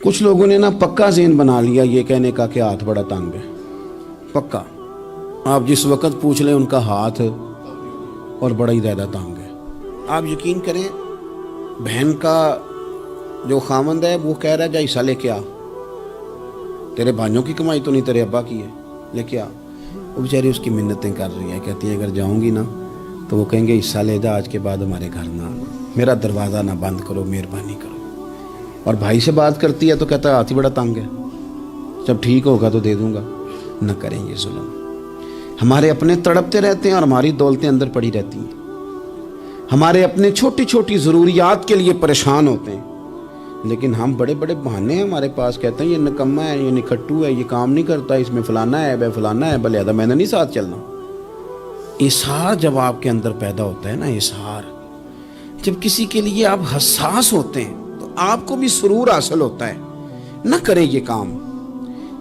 کچھ لوگوں نے نا پکا ذہن بنا لیا یہ کہنے کا کہ ہاتھ بڑا تنگ ہے. پکا آپ جس وقت پوچھ لیں ان کا ہاتھ اور بڑا ہی زیادہ تنگ ہے. آپ یقین کریں بہن کا جو خامند ہے وہ کہہ رہا ہے جا حصہ لے کے آ, تیرے بھائیوں کی کمائی تو نہیں تیرے ابا کی ہے, لے کے آ. وہ بیچاری اس کی منتیں کر رہی ہے, کہتی ہے اگر جاؤں گی نا تو وہ کہیں گے حصہ لے جا, آج کے بعد ہمارے گھر نہ آنا, میرا دروازہ نہ بند کرو, مہربانی کرو. اور بھائی سے بات کرتی ہے تو کہتا ہے ہاتھ ہی بڑا تنگ ہے, جب ٹھیک ہوگا تو دے دوں گا. نہ کریں یہ ظلم. ہمارے اپنے تڑپتے رہتے ہیں اور ہماری دولتیں اندر پڑی رہتی ہیں. ہمارے اپنے چھوٹی چھوٹی ضروریات کے لیے پریشان ہوتے ہیں, لیکن ہم بڑے بڑے بہانے ہیں ہمارے پاس. کہتے ہیں یہ نکما ہے, یہ نکھٹو ہے, یہ کام نہیں کرتا, اس میں فلانا ہے, بے فلانا ہے, بلے میں نے نہیں ساتھ چلنا. اظہار جب آپ کے اندر پیدا ہوتا ہے نا, اظہار جب کسی کے لیے آپ حساس ہوتے ہیں تو آپ کو بھی سرور حاصل ہوتا ہے. نہ کریں یہ کام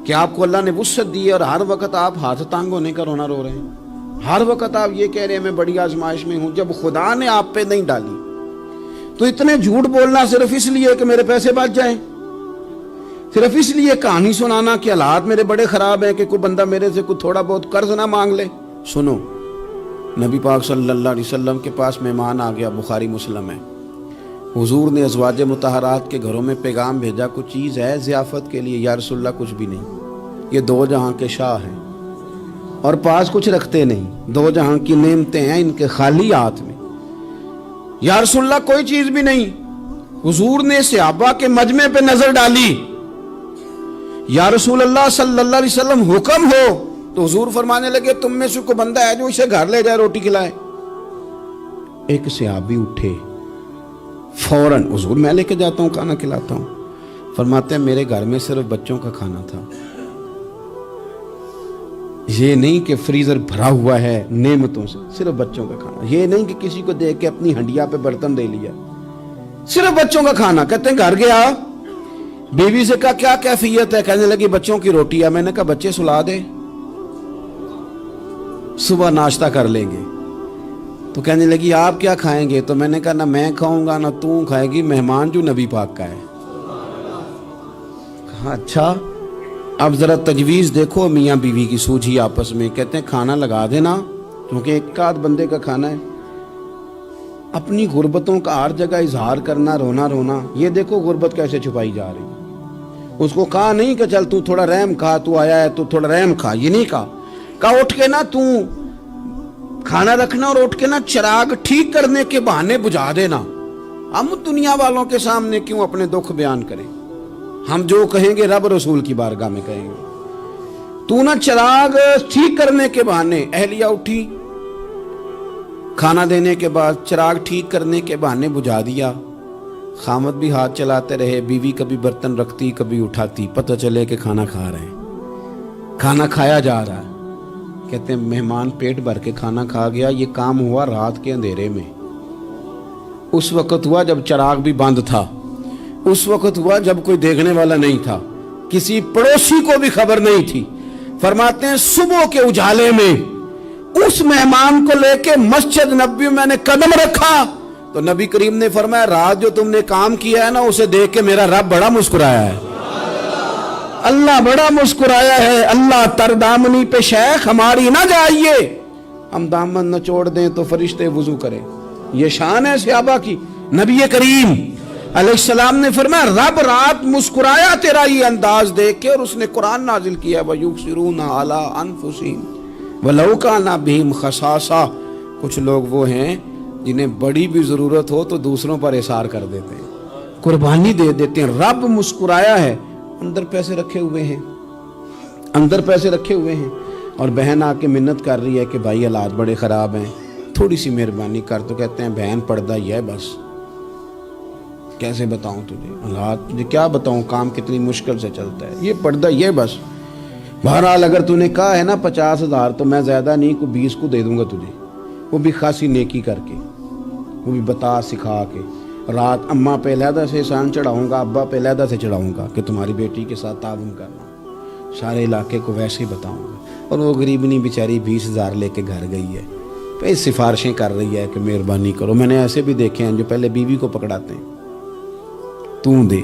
کہ آپ کو اللہ نے وسعت دی ہے اور ہر وقت آپ ہاتھ تانگ ہونے کا رونا رو رہے ہیں. ہر وقت آپ یہ کہہ رہے ہیں میں بڑی آزمائش میں ہوں, جب خدا نے آپ پہ نہیں ڈالی تو اتنے جھوٹ بولنا صرف اس لیے کہ میرے پیسے بچ جائیں, صرف اس لیے کہانی سنانا کہ حالات میرے بڑے خراب ہیں کہ کوئی بندہ میرے سے کوئی تھوڑا بہت قرض نہ مانگ لے. سنو, نبی پاک صلی اللہ علیہ وسلم کے پاس مہمان آ گیا, بخاری مسلم ہے. حضور نے ازواج مطہرات کے گھروں میں پیغام بھیجا, کچھ چیز ہے ضیافت کے لیے؟ یا رسول اللہ کچھ بھی نہیں, یہ دو جہاں کے شاہ ہیں اور پاس کچھ رکھتے نہیں, دو جہاں کی نعمتیں ہیں ان کے خالی ہاتھ میں. یا رسول اللہ کوئی چیز بھی نہیں. حضور نے صحابہ کے مجمع پہ نظر ڈالی, یا رسول اللہ صلی اللہ علیہ وسلم حکم ہو. تو حضور فرمانے لگے تم میں سے کوئی بندہ ہے جو اسے گھر لے جائے روٹی کھلائے؟ ایک صحابی اٹھے فوراً, حضور میں لے کے جاتا ہوں کھانا کھلاتا ہوں. فرماتے ہیں میرے گھر میں صرف بچوں کا کھانا تھا, یہ نہیں کہ فریزر بھرا ہوا ہے نعمتوں سے, صرف بچوں کا کھانا. یہ نہیں کہ کسی کو دیکھ کے اپنی ہنڈیا پہ برتن دے لیا, صرف بچوں کا کھانا. کہتے ہیں گھر گیا, بیوی سے کہا کیا کیفیت ہے؟ کہنے لگی بچوں کی روٹی ہے. میں نے کہا بچے سلا دے, صبح ناشتہ کر لیں گے. تو کہنے لگی آپ کیا کھائیں گے؟ تو میں نے کہا نہ میں کھاؤں گا نہ تو کھائے گی, مہمان جو نبی پاک کا ہے. کہا اچھا, اب ذرا تجویز دیکھو میاں بیوی کی سوجھی آپس میں. کہتے ہیں کھانا لگا دینا کیونکہ ایک آدھ بندے کا کھانا ہے. اپنی غربتوں کا ہر جگہ اظہار کرنا, رونا رونا. یہ دیکھو غربت کیسے چھپائی جا رہی. اس کو کہا نہیں کہ چل تو تھوڑا رحم کھا, تو آیا ہے تو تھوڑا رحم کھا, یہ نہیں کہا. کہا اٹھ کے نا تو کھانا رکھنا اور اٹھ کے نا چراغ ٹھیک کرنے کے بہانے بجھا دینا. ہم دنیا والوں کے سامنے کیوں اپنے دکھ بیان کریں؟ ہم جو کہیں گے رب رسول کی بارگاہ میں کہیں گے. تو نا چراغ ٹھیک کرنے کے بہانے. اہلیہ اٹھی, کھانا دینے کے بعد چراغ ٹھیک کرنے کے بہانے بجھا دیا. خامد بھی ہاتھ چلاتے رہے, بیوی کبھی برتن رکھتی کبھی اٹھاتی, پتہ چلے کہ کھانا کھا رہے ہیں, کھانا کھایا جا رہا ہے. کہتے ہیں مہمان پیٹ بھر کے کھانا کھا گیا. یہ کام ہوا رات کے اندھیرے میں, اس وقت ہوا جب چراغ بھی بند تھا, اس وقت ہوا جب کوئی دیکھنے والا نہیں تھا, کسی پڑوسی کو بھی خبر نہیں تھی. فرماتے ہیں صبح کے اجالے میں اس مہمان کو لے کے مسجد نبوی میں نے قدم رکھا تو نبی کریم نے فرمایا رات جو تم نے کام کیا ہے نا اسے دیکھ کے میرا رب بڑا مسکرایا ہے, اللہ بڑا مسکرایا ہے. اللہ تر دامنی پہ شیخ ہماری نہ جائیے, ہم دامن نہ چھوڑ دیں تو فرشتے وضو کریں. یہ شان ہے صحابہ کی. نبی کریم علیہ السلام نے فرمایا رب رات مسکرایا تیرا یہ انداز دیکھ کے, اور اس نے قرآن نازل کیا وَيُبْصِرُونَ عَلَىٰ أَنفُسِهِمْ وَلَوْ كَانَ بِهِمْ خَصَاصَةٌ. کچھ لوگ وہ ہیں جنہیں بڑی بھی ضرورت ہو تو دوسروں پر اثار کر دیتے ہیں, قربانی دے دیتے ہیں. رب مسکرایا ہے, اندر پیسے رکھے ہوئے ہیں, اندر پیسے رکھے ہوئے ہیں. اور بہن آ کے منت کر رہی ہے کہ بھائی حالات بڑے خراب ہیں, تھوڑی سی مہربانی کر. تو کہتے ہیں بہن پردہ ہی ہے بس, کیسے بتاؤں تجھے حالات, تجھے کیا بتاؤں, کام کتنی مشکل سے چلتا ہے, یہ پردہ یہ بس. بہرحال اگر تو نے کہا ہے نا 50,000 تو میں زیادہ نہیں کوئی 20 کو دے دوں گا تجھے, وہ بھی خاصی نیکی کر کے, وہ بھی بتا سکھا کے. رات اماں پہ علیحدہ سے احسان چڑھاؤں گا, ابا پہ علیحدہ سے چڑھاؤں گا کہ تمہاری بیٹی کے ساتھ تعاون کرنا, سارے علاقے کو ویسے ہی بتاؤں گا. اور وہ غریبنی بیچاری 20,000 لے کے گھر گئی ہے, پھر سفارشیں کر رہی ہے کہ مہربانی کرو. میں نے ایسے بھی دیکھے ہیں جو پہلے بیوی کو پکڑاتے ہیں, تو دے